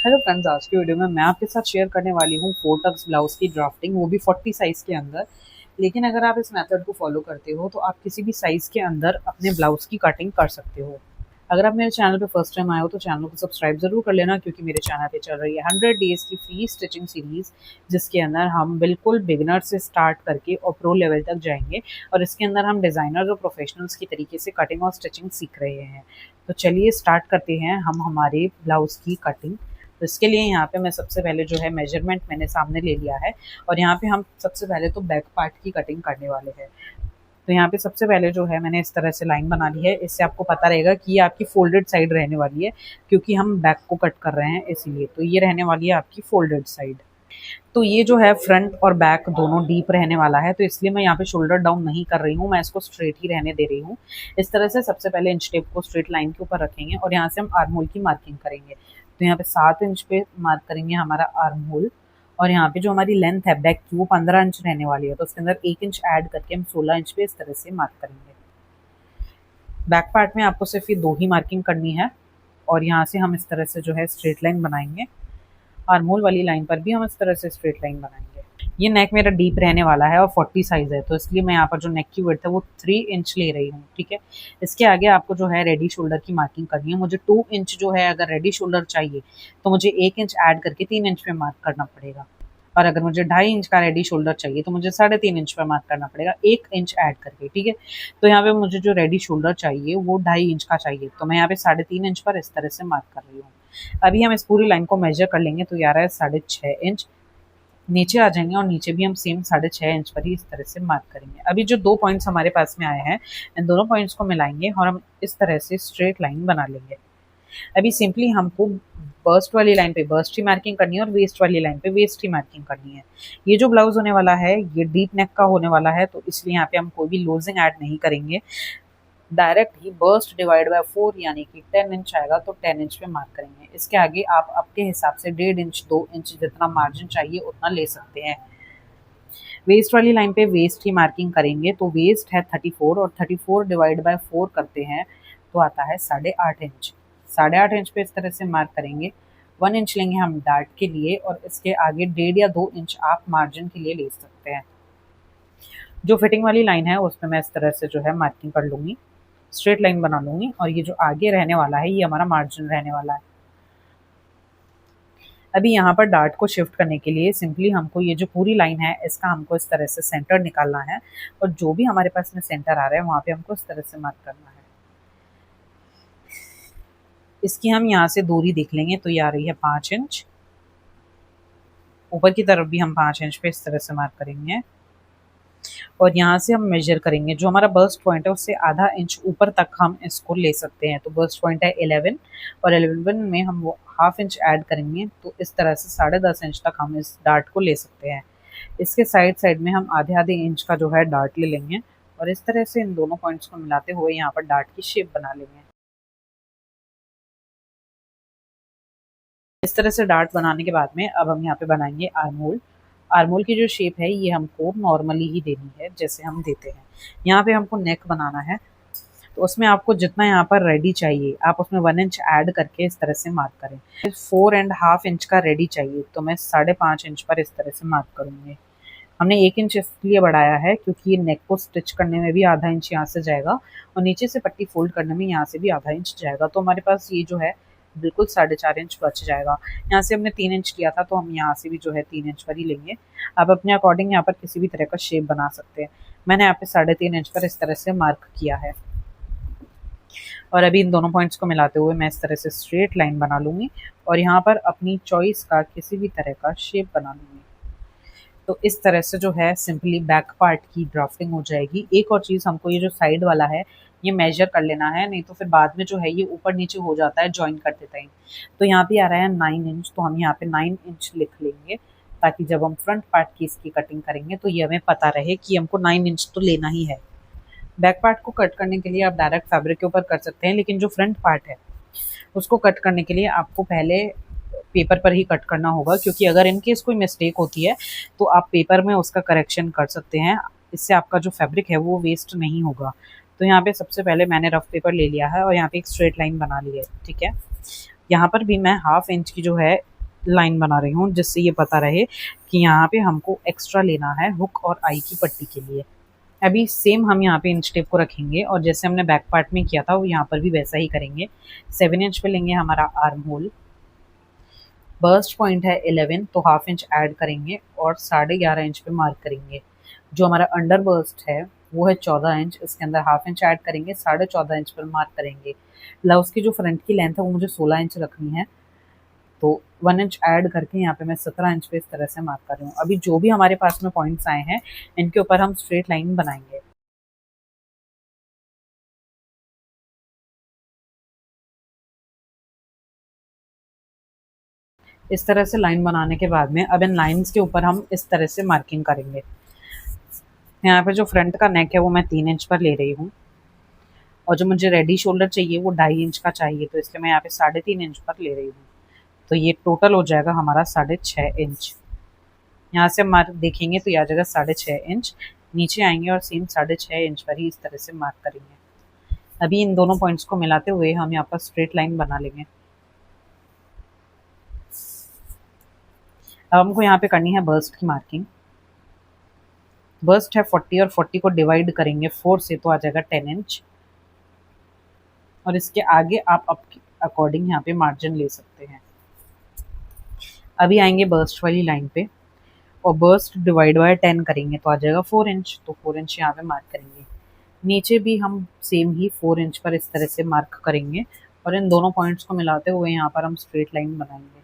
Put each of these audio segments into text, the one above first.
Hello friends, आज की video में मैं आपके साथ शेयर करने वाली हूँ 4 टक्स ब्लाउज की ड्राफ्टिंग, वो भी 40 साइज़ के अंदर। लेकिन अगर आप इस मेथड को फॉलो करते हो तो आप किसी भी साइज़ के अंदर अपने ब्लाउज की कटिंग कर सकते हो। अगर आप मेरे चैनल पे फर्स्ट टाइम आए हो तो चैनल को सब्सक्राइब ज़रूर कर लेना, क्योंकि मेरे चैनल पे चल रही है 100 डेज़ की फ्री स्टिचिंग सीरीज़, जिसके अंदर हम बिल्कुल बिगिनर से स्टार्ट करके और प्रो लेवल तक जाएंगे। और इसके अंदर हम डिज़ाइनर्स और प्रोफेशनल्स की तरीके से कटिंग और स्टिचिंग सीख रहे हैं। तो चलिए स्टार्ट करते हैं हम हमारे ब्लाउज़ की कटिंग। तो इसके लिए यहाँ पे मैं सबसे पहले जो है मेजरमेंट मैंने सामने ले लिया है, और यहाँ पे हम सबसे पहले तो बैक पार्ट की कटिंग करने वाले हैं। तो यहाँ पे सबसे पहले जो है मैंने इस तरह से लाइन बना ली है। इससे आपको पता रहेगा कि ये आपकी फोल्डेड साइड रहने वाली है, क्योंकि हम बैक को कट कर रहे हैं इसीलिए। तो ये रहने वाली है आपकी फोल्डेड साइड। तो ये जो है फ्रंट और बैक दोनों डीप रहने वाला है, तो इसलिए मैं यहाँ पे शोल्डर डाउन नहीं कर रही हूँ, मैं इसको स्ट्रेट ही रहने दे रही हूँ। इस तरह से सबसे पहले इंच टेप को स्ट्रेट लाइन के ऊपर रखेंगे और यहाँ से हम आर्म होल की मार्किंग करेंगे। तो यहाँ पे 7 इंच पे मार्क करेंगे हमारा आर्म होल, और यहाँ पे जो हमारी लेंथ है बैक की वो 15 इंच रहने वाली है, तो उसके अंदर 1 इंच ऐड करके हम 16 इंच पे इस तरह से मार्क करेंगे। बैक पार्ट में आपको सिर्फ ये 2 ही मार्किंग करनी है, और यहाँ से हम इस तरह से जो है स्ट्रेट लाइन बनाएंगे। आर्म होल वाली लाइन पर भी हम इस तरह से स्ट्रेट लाइन बनाएंगे। ये नेक मेरा डीप रहने वाला है और 40 साइज है, तो इसलिए मैं यहाँ पर जो नेक की विड्थ है वो 3 इंच ले रही हूँ। ठीक है, इसके आगे आपको जो है रेडी शोल्डर की मार्किंग करनी है। मुझे 2 इंच जो है, अगर रेडी शोल्डर चाहिए तो मुझे 1 इंच ऐड करके 3 इंच पे मार्क करना पड़ेगा, और अगर मुझे 2.5 इंच का रेडी शोल्डर चाहिए तो मुझे 3.5 इंच पे मार्क करना पड़ेगा, 1 इंच ऐड करके। ठीक है, तो यहाँ पे मुझे जो रेडी शोल्डर चाहिए वो 2.5 इंच का चाहिए, तो मैं यहाँ पे 3.5 इंच पर इस तरह से मार्क कर रही हूँ। अभी हम इस पूरी लाइन को मेजर कर लेंगे, तो ये आ रहा है 6.5 इंच। नीचे आ जाएंगे और नीचे भी हम सेम 6.5 इंच पर ही इस तरह से मार्क करेंगे। अभी जो 2 पॉइंट्स हमारे पास में आए हैं, इन दोनों पॉइंट्स को मिलाएंगे और हम इस तरह से स्ट्रेट लाइन बना लेंगे। अभी सिंपली हमको बर्स्ट वाली लाइन पे बर्स्ट की मार्किंग करनी है और वेस्ट वाली लाइन पे वेस्ट की मार्किंग करनी है। ये जो ब्लाउज होने वाला है ये डीप नेक का होने वाला है, तो इसलिए यहाँ पे हम कोई भी लोजिंग ऐड नहीं करेंगे। Direct he burst divide by 4 यानी कि 10 इंच आएगा, तो 10 इंच पे मार्क करेंगे। इसके आगे आप आपके हिसाब से 1.5 इंच 2 इंच जितना मार्जिन चाहिए उतना ले सकते हैं। वेस्ट वाली लाइन पे वेस्ट की मार्किंग करेंगे, तो वेस्ट है 34 और 34 डिवाइड बाय 4 करते हैं तो आता है 8.5 इंच। 8.5 इंच पे इस तरह से मार्क करेंगे। 1 इंच लेंगे हम डार्ट के लिए, और इसके आगे 1.5 या 2 इंच आप मार्जिन के लिए ले सकते हैं। जो फिटिंग वाली लाइन है उस पर मैं इस तरह से जो है मार्किंग कर लूँगी, स्ट्रेट लाइन बना लूँगी, और ये जो आगे रहने वाला है ये हमारा मार्जिन रहने वाला है। अभी यहाँ पर डार्ट को शिफ्ट करने के लिए सिंपली हमको ये जो पूरी लाइन है इसका हमको इस तरह से सेंटर निकालना है, और जो भी हमारे पास में सेंटर आ रहा है वहाँ पे हमको इस तरह से मार्क करना है। इसकी हम यहाँ से दूरी देख लेंगे, तो ये आ रही है 5 इंच। ऊपर की तरफ भी हम 5 इंच पे इस तरह से मार्क करेंगे, और यहाँ से हम मेजर करेंगे। जो हमारा बर्स्ट पॉइंट है उससे आधा इंच ऊपर तक हम इसको ले सकते हैं। तो बर्स्ट पॉइंट है 11, और 11 में हम वो हाफ इंच ऐड करेंगे, तो इस तरह से 10.5 इंच तक हम इस डार्ट को ले सकते हैं। इसके साइड साइड में हम आधे आधे इंच का जो है डार्ट ले लेंगे, और इस तरह से इन दोनों पॉइंट्स को मिलाते हुए यहाँ पर डार्ट की शेप बना लेंगे। इस तरह से डार्ट बनाने के बाद में अब हम यहाँ पे बनाएंगे आर्म होल। आर्म होल की जो शेप है ये हमको नॉर्मली ही देनी है जैसे हम देते हैं। यहाँ पे हमको नेक बनाना है, तो उसमें आपको जितना यहाँ पर रेडी चाहिए आप उसमें 1 इंच ऐड करके इस तरह से मार्क करें। 4.5 इंच का रेडी चाहिए, तो मैं 5.5 इंच पर इस तरह से मार्क करूँगी। हमने 1 इंच इसलिए बढ़ाया है क्योंकि ये नेक को स्टिच करने में भी आधा इंच यहाँ से जाएगा, और नीचे से पट्टी फोल्ड करने में यहाँ से भी आधा इंच जाएगा, तो हमारे पास ये जो है बिल्कुल 4.5 इंच बच जाएगा। यहाँ से हमने 3 इंच किया था, तो हम यहाँ से भी जो है 3 इंच पर ही लेंगे। आप अपने अकॉर्डिंग यहाँ पर किसी भी तरह का शेप बना सकते हैं। मैंने यहाँ पे 3.5 इंच पर इस तरह से मार्क किया है, और अभी इन दोनों पॉइंट्स को मिलाते हुए मैं इस तरह से स्ट्रेट लाइन बना लूँगी, और यहाँ पर अपनी चॉइस का किसी भी तरह का शेप बना लूँगी। तो इस तरह से जो है सिंपली बैक पार्ट की ड्राफ्टिंग हो जाएगी। एक और चीज़, हमको ये जो साइड वाला है ये मेजर कर लेना है, नहीं तो फिर बाद में जो है ये ऊपर नीचे हो जाता है जॉइन करते टाइम। तो यहाँ पे आ रहा है 9 इंच, तो हम यहाँ पे 9 इंच लिख लेंगे, ताकि जब हम फ्रंट पार्ट की इसकी कटिंग करेंगे तो ये हमें पता रहे कि हमको 9 इंच तो लेना ही है। बैक पार्ट को कट करने के लिए आप डायरेक्ट फैब्रिक के ऊपर कर सकते हैं, लेकिन जो फ्रंट पार्ट है उसको कट करने के लिए आपको पहले पेपर पर ही कट करना होगा, क्योंकि अगर इनकेस कोई मिस्टेक होती है तो आप पेपर में उसका करेक्शन कर सकते हैं। इससे आपका जो फैब्रिक है वो वेस्ट नहीं होगा। तो यहाँ पे सबसे पहले मैंने रफ पेपर ले लिया है और यहाँ पे एक स्ट्रेट लाइन बना ली है। ठीक है, यहाँ पर भी मैं 1/2 इंच की जो है लाइन बना रही हूँ जिससे ये पता रहे कि यहाँ पे हमको एक्स्ट्रा लेना है हुक और आई की पट्टी के लिए। अभी सेम हम यहाँ पे इंच टेप को रखेंगे और जैसे हमने बैक पार्ट में किया था वो यहाँ पर भी वैसा ही करेंगे। 7 इंच पे लेंगे हमारा आर्म होल, बर्स्ट पॉइंट है 11 तो हाफ इंच ऐड करेंगे और 11.5 इंच पे मार्क करेंगे। जो हमारा अंडर बर्स्ट है वो है 14 इंच, इसके अंदर हाफ इंच ऐड करेंगे, 14.5 इंच पर मार्क करेंगे। ब्लाउज की जो फ्रंट की लेंथ है वो मुझे 16 इंच रखनी है, तो 1 इंच ऐड करके यहाँ पे मैं 17 इंच पे इस तरह से मार्क कर रही हूँ। अभी जो भी हमारे पास में पॉइंट्स आए हैं इनके ऊपर हम स्ट्रेट लाइन बनाएंगे। इस तरह से लाइन बनाने के बाद में अब इन लाइंस के ऊपर हम इस तरह से मार्किंग करेंगे। यहाँ पे जो फ्रंट का नेक है वो मैं 3 इंच पर ले रही हूँ और जो मुझे रेडी शोल्डर चाहिए वो 2.5 इंच का चाहिए, तो इसलिए मैं यहाँ पे 3.5 इंच पर ले रही हूँ। तो ये टोटल हो जाएगा हमारा 6.5 इंच। यहाँ से मार्क देखेंगे तो ये आ जाएगा 6.5 इंच। नीचे आएंगे और सेम 6.5 इंच पर ही इस तरह से मार्क करेंगे। अभी इन दोनों पॉइंट्स को मिलाते हुए हम यहाँ पर स्ट्रेट लाइन बना लेंगे। अब हमको यहाँ पे करनी है बर्स्ट की मार्किंग। बर्स्ट है 40 और 40 को डिवाइड करेंगे 4 से तो आ जाएगा 10 इंच और इसके आगे आप आपके अकॉर्डिंग यहाँ पे मार्जिन ले सकते हैं। अभी आएंगे बर्स्ट वाली लाइन पे और बर्स्ट डिवाइड बाय 10 करेंगे तो आ जाएगा 4 इंच, तो 4 इंच यहाँ पे मार्क करेंगे। नीचे भी हम सेम ही 4 इंच पर इस तरह से मार्क करेंगे और इन दोनों पॉइंट्स को मिलाते हुए यहाँ पर हम स्ट्रेट लाइन बनाएंगे।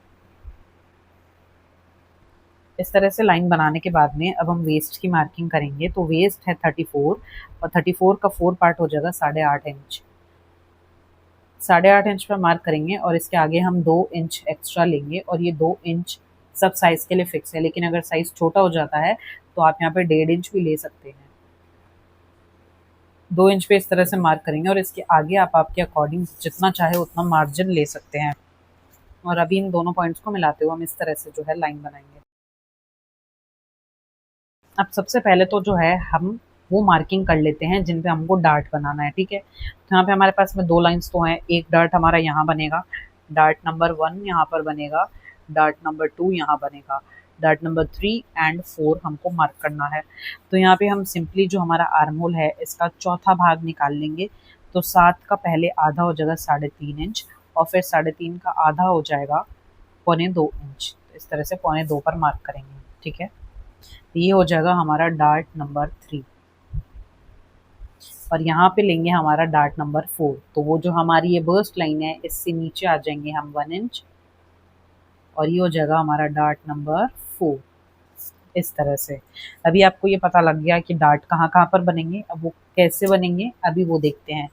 इस तरह से लाइन बनाने के बाद में अब हम वेस्ट की मार्किंग करेंगे। तो वेस्ट है 34 और 34 का 4 पार्ट हो जाएगा 8.5 इंच। 8.5 इंच पर मार्क करेंगे और इसके आगे हम 2 इंच एक्स्ट्रा लेंगे और ये 2 इंच सब साइज के लिए फिक्स है, लेकिन अगर साइज छोटा हो जाता है तो आप यहाँ पे 1.5 इंच भी ले सकते हैं। 2 इंच पे इस तरह से मार्क करेंगे और इसके आगे आप आपके अकॉर्डिंग जितना चाहे उतना मार्जिन ले सकते हैं। और अभी इन दोनों पॉइंट्स को मिलाते हुए हम इस तरह से जो है लाइन बनाएंगे। अब सबसे पहले तो जो है हम वो मार्किंग कर लेते हैं जिन पे हमको डार्ट बनाना है, ठीक है। तो यहाँ पे हमारे पास में 2 लाइंस तो हैं। एक डार्ट हमारा यहाँ बनेगा, डार्ट नंबर 1 यहाँ पर बनेगा, डार्ट नंबर 2 यहाँ बनेगा, डार्ट नंबर 3 एंड 4 हमको मार्क करना है। तो यहाँ पे हम सिंपली जो हमारा आर्म होल है इसका चौथा भाग निकाल लेंगे। तो 7 का पहले आधा हो जाएगा 3.5 इंच और फिर 3.5 का आधा हो जाएगा 2.25 इंच। तो इस तरह से 2.25 पर मार्क करेंगे, ठीक है। ये हो जाएगा हमारा डार्ट नंबर 3 और यहाँ पे लेंगे हमारा डार्ट नंबर 4। तो वो जो हमारी ये बर्स्ट लाइन है इससे नीचे आ जाएंगे हम 1 इंच और ये हो जाएगा हमारा डार्ट नंबर 4 इस तरह से। अभी आपको ये पता लग गया कि डार्ट कहाँ कहाँ पर बनेंगे। अब वो कैसे बनेंगे अभी वो देखते हैं।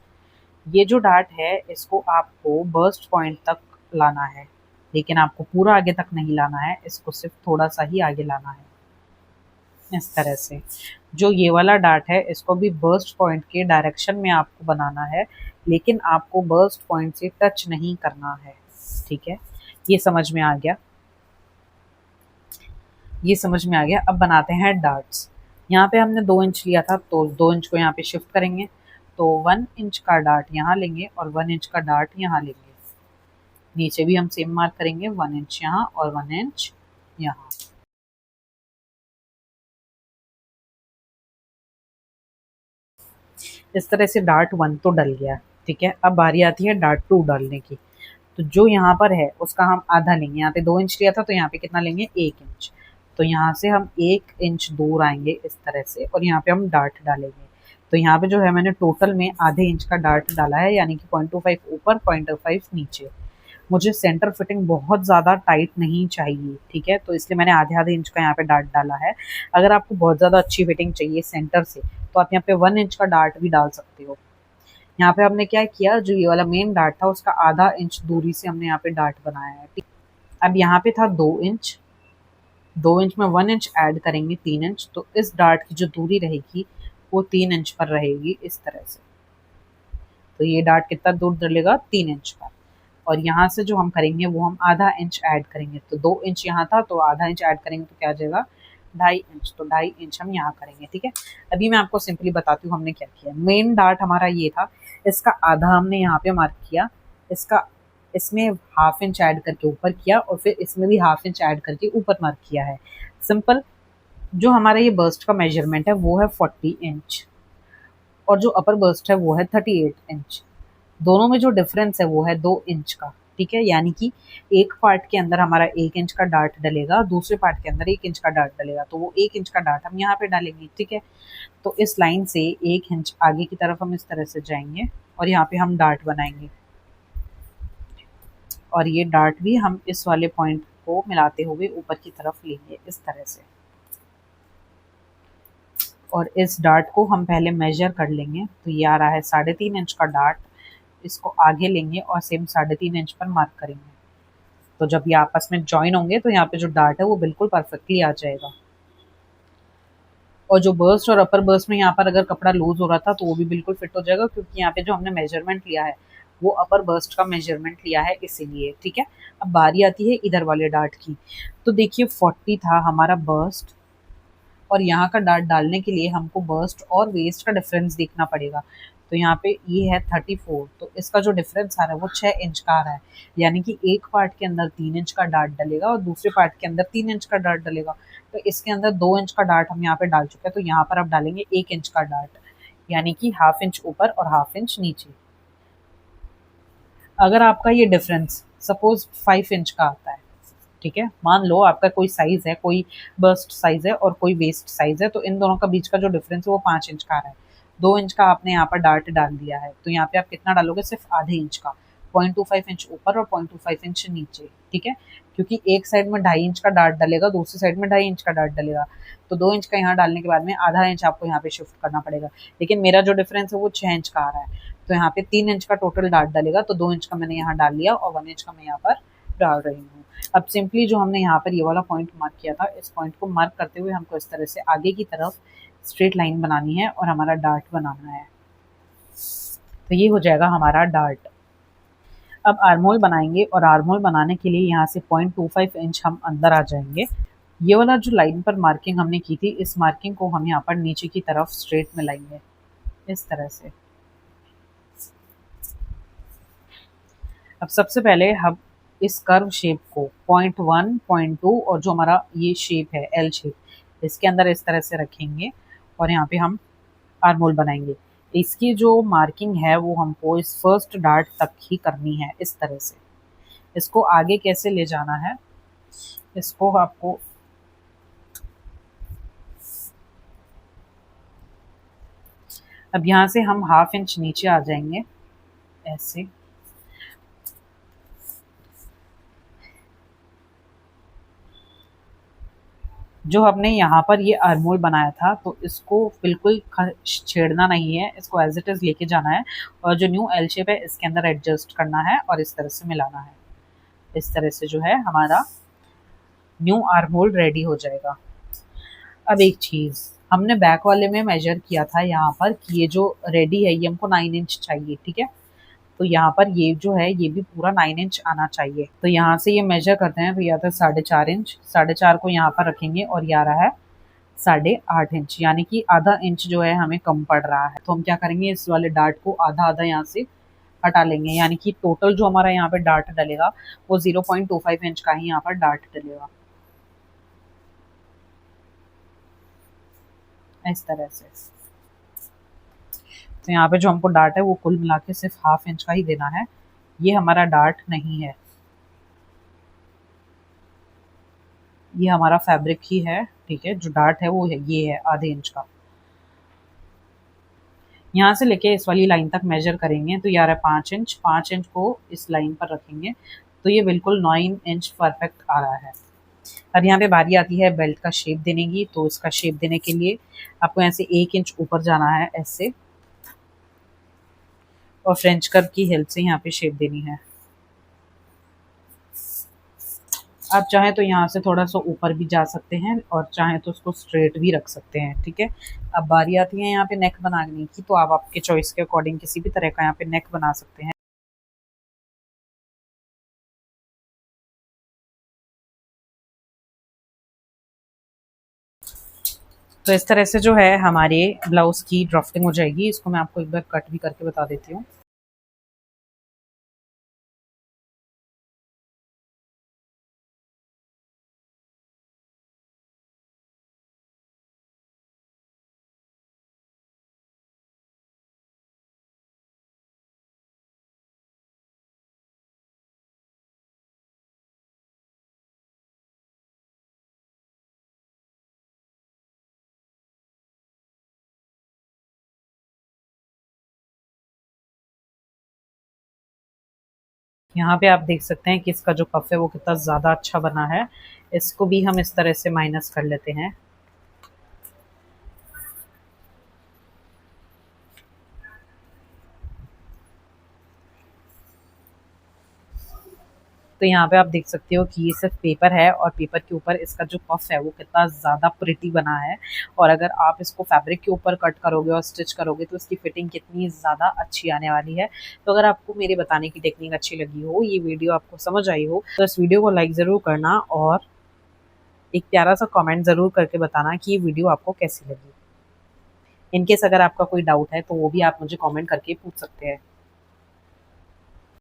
ये जो डार्ट है इसको आपको बर्स्ट पॉइंट तक लाना है, लेकिन आपको पूरा आगे तक नहीं लाना है, इसको सिर्फ थोड़ा सा ही आगे लाना है इस तरह से। जो ये वाला डार्ट है इसको भी बर्स्ट पॉइंट के डायरेक्शन में आपको बनाना है, लेकिन आपको बर्स्ट पॉइंट से टच नहीं करना है, ठीक है। ये समझ में आ गया, ये समझ में आ गया। अब बनाते हैं डार्ट्स। यहाँ पे हमने 2 इंच लिया था तो 2 इंच को यहाँ पे शिफ्ट करेंगे। तो 1 इंच का डार्ट यहाँ लेंगे और 1 इंच का डार्ट यहाँ लेंगे। नीचे भी हम सेम मार्क करेंगे, 1 इंच यहाँ और 1 इंच यहाँ। इस तरह से डार्ट 1 तो डल गया, ठीक है। अब बारी आती है डार्ट 2 डालने की। तो जो यहाँ पर है उसका हम आधा लेंगे। यहाँ पे 2 इंच लिया था तो यहाँ पे कितना लेंगे, 1 इंच। तो यहाँ से हम 1 इंच दूर आएंगे इस तरह से और यहाँ पे हम डार्ट डालेंगे। तो यहाँ पे जो है मैंने टोटल में आधे इंच का डार्ट डाला है, यानी कि 0.25 ऊपर 0.25 नीचे। मुझे सेंटर फिटिंग बहुत ज़्यादा टाइट नहीं चाहिए, ठीक है, तो इसलिए मैंने आधे आधे इंच का यहाँ पे डार्ट डाला है। अगर आपको बहुत ज़्यादा अच्छी फिटिंग चाहिए सेंटर से तो आप यहाँ पे 1 इंच का डार्ट भी डाल सकते हो। यहाँ पे हमने क्या किया, जो ये वाला मेन डार्ट था उसका आधा इंच दूरी से हमने यहाँ पे डार्ट बनाया है, ठीक। अब यहाँ पे था 2 इंच, 2 इंच में 1 इंच ऐड करेंगे 3 इंच। तो इस डार्ट की जो दूरी रहेगी वो 3 इंच पर रहेगी इस तरह से। तो ये डार्ट कितना दूर डलेगा, 3 इंच पर। और यहाँ से जो हम करेंगे वो हम आधा इंच ऐड करेंगे। तो 2 इंच यहाँ था तो आधा इंच ऐड करेंगे तो क्या आ जाएगा, 2.5 इंच। तो 2.5 इंच हम यहाँ करेंगे, ठीक है। अभी मैं आपको सिंपली बताती हूँ हमने क्या किया। मेन डार्ट हमारा ये था, इसका आधा हमने यहाँ पे मार्क किया, इसका इसमें हाफ इंच ऐड करके ऊपर किया और फिर इसमें भी हाफ इंच ऐड करके ऊपर मार्क किया है। सिंपल। जो हमारा ये बर्स्ट का मेजरमेंट है वो है 40 इंच और जो अपर बर्स्ट है वो है 38 इंच। दोनों में जो डिफरेंस है वो है 2 इंच का। ठीक है, यानी कि एक पार्ट के अंदर हमारा 1 इंच का डार्ट डलेगा, दूसरे पार्ट के अंदर 1 इंच का डार्ट डलेगा, तो वो 1 इंच का डार्ट हम यहाँ पे डालेंगे। ठीक है, तो इस लाइन से 1 इंच आगे की तरफ हम इस तरह से जाएंगे और यहाँ पे हम डार्ट बनाएंगे और ये डार्ट भी हम इस वाले पॉइंट को मिलाते हुए ऊपर की तरफ लेंगे इस तरह से। और इस डार्ट को हम पहले मेजर कर लेंगे, तो ये आ रहा है 3.5 इंच का डार्ट। इसको आगे लेंगे और सेम 3.5 इंच पर मार्क करेंगे। तो जब ये आपस में ज्वाइन होंगे तो यहाँ पे जो डार्ट है वो बिल्कुल परफेक्टली आ जाएगा। और जो बर्स्ट और अपर बर्स्ट में यहाँ पर अगर कपड़ा लूज हो रहा था तो वो भी बिल्कुल फिट हो जाएगा, क्योंकि यहाँ पे जो हमने मेजरमेंट लिया है वो अपर बर्स्ट का मेजरमेंट लिया है इसीलिए। ठीक है, अब बारी आती है इधर वाले डार्ट की। तो देखिए 40 था हमारा बर्स्ट और यहाँ का डार्ट डालने के लिए हमको बर्स्ट और वेस्ट का डिफरेंस देखना पड़ेगा। तो यहाँ पे ये है 34, तो इसका जो डिफरेंस आ रहा है वो 6 इंच का आ रहा है। यानी कि एक पार्ट के अंदर 3 इंच का डार्ट डलेगा और दूसरे पार्ट के अंदर 3 इंच का डार्ट डलेगा। तो इसके अंदर 2 इंच का डार्ट हम यहाँ पे डाल चुके हैं, तो यहाँ पर आप डालेंगे 1 इंच का डार्ट, यानी कि हाफ इंच ऊपर और हाफ इंच नीचे। अगर आपका ये डिफरेंस सपोज 5 इंच का आता है, ठीक है, मान लो आपका कोई साइज है, कोई बर्स्ट साइज है और कोई वेस्ट साइज है, तो इन दोनों का बीच का जो डिफरेंस है वो 5 इंच का आ रहा है। 2 इंच का आपने यहाँ पर डार्ट डाल दिया है, तो यहाँ पे आप कितना डालोगे, सिर्फ आधे इंच का, 0.25 इंच ऊपर और 0.25 इंच नीचे। ठीक है, क्योंकि एक साइड में 2.5 इंच का डार्ट डलेगा, दूसरी साइड में 2.5 इंच का डार्ट डलेगा, तो 2 इंच का यहाँ डालने के बाद में आधा इंच आपको यहाँ पे शिफ्ट करना पड़ेगा। लेकिन मेरा जो डिफरेंस है वो 6 इंच का आ रहा है, तो यहाँ पे 3 इंच का टोटल डार्ट डलेगा, तो 2 इंच का मैंने यहाँ डाल लिया और 1 इंच का मैं यहाँ पर डाल रही हूँ। अब सिंपली जो हमने यहाँ पर ये वाला पॉइंट मार्क किया था, इस पॉइंट को मार्क करते हुए हमको इस तरह से आगे की तरफ स्ट्रेट लाइन बनानी है और हमारा डार्ट बनाना है। तो ये हो जाएगा हमारा डार्ट। अब आर्मोल बनाएंगे और आर्मोल बनाने के लिए यहाँ से 0.25 इंच हम अंदर आ जाएंगे। ये वाला जो लाइन पर मार्किंग हमने की थी, इस मार्किंग को हम यहाँ पर नीचे की तरफ स्ट्रेट में लाएंगे इस तरह से। अब सबसे पहले हम इस कर्व शेप को 0.1, 0.2 और जो हमारा ये शेप है एल शेप, इसके अंदर इस तरह से रखेंगे और यहाँ पे हम आर्मोल बनाएंगे। इसकी जो मार्किंग है वो हमको इस फर्स्ट डार्ट तक ही करनी है इस तरह से। इसको आगे कैसे ले जाना है, इसको आपको अब यहाँ से हम हाफ इंच नीचे आ जाएंगे ऐसे। जो हमने यहाँ पर ये आर्मोल बनाया था, तो इसको बिल्कुल छेड़ना नहीं है, इसको एज इट इज लेके जाना है और जो न्यू एल शेप है इसके अंदर एडजस्ट करना है और इस तरह से मिलाना है। इस तरह से जो है हमारा न्यू आर्मोल रेडी हो जाएगा। अब एक चीज़ हमने बैक वाले में मेजर किया था यहाँ पर कि ये जो रेडी है ये हमको 9 इंच चाहिए। ठीक है, तो यहाँ पर ये जो है ये भी पूरा 9 इंच आना चाहिए। तो यहाँ से ये मेजर करते हैं, तो यह था 4.5 इंच, 4.5 को यहाँ पर रखेंगे और ये आ रहा है 8.5 इंच, यानी कि आधा इंच जो है हमें कम पड़ रहा है। तो हम क्या करेंगे, इस वाले डार्ट को आधा आधा यहाँ से हटा लेंगे, यानी कि टोटल जो हमारा यहाँ पे डार्ट डलेगा वो 0.25 इंच का ही यहाँ पर डार्ट डलेगा इस तरह से। तो यहाँ पे जो हमको डार्ट है वो कुल मिला के सिर्फ हाफ इंच का ही देना है, ये हमारा डार्ट नहीं है, ये हमारा फैब्रिक ही है। ठीक है, जो डार्ट है वो है ये है आधे इंच का। यहाँ से लेके इस वाली लाइन तक मेजर करेंगे तो यार है 5 इंच, 5 इंच को इस लाइन पर रखेंगे तो ये बिल्कुल 9 इंच परफेक्ट आ रहा है। अब यहाँ पे बारी आती है बेल्ट का शेप देने की। तो इसका शेप देने के लिए आपको यहाँ से 1 इंच ऊपर जाना है ऐसे और फ्रेंच कर्व की हेल्प से यहाँ पे शेप देनी है। आप चाहें तो यहाँ से थोड़ा सा ऊपर भी जा सकते हैं और चाहें तो उसको स्ट्रेट भी रख सकते हैं। ठीक है, अब बारी आती है यहाँ पे नेक बनाने की। तो आप आपके चॉइस के अकॉर्डिंग किसी भी तरह का यहाँ पे नेक बना सकते हैं। तो इस तरह से जो है हमारे ब्लाउज की ड्राफ्टिंग हो जाएगी। इसको मैं आपको एक बार कट भी करके बता देती हूँ। यहाँ पे आप देख सकते हैं कि इसका जो पफ है वो कितना ज़्यादा अच्छा बना है। इसको भी हम इस तरह से माइनस कर लेते हैं। तो यहाँ पे आप देख सकते हो कि ये सिर्फ पेपर है और पेपर के ऊपर इसका जो पफ है वो कितना ज़्यादा प्रिटी बना है। और अगर आप इसको फैब्रिक के ऊपर कट करोगे और स्टिच करोगे तो इसकी फिटिंग कितनी ज़्यादा अच्छी आने वाली है। तो अगर आपको मेरे बताने की टेक्निक अच्छी लगी हो, ये वीडियो आपको समझ आई हो, तो इस वीडियो को लाइक ज़रूर करना और एक प्यारा सा कमेंट ज़रूर करके बताना कि ये वीडियो आपको कैसी लगी। इनकेस अगर आपका कोई डाउट है तो वो भी आप मुझे कमेंट करके पूछ सकते हैं।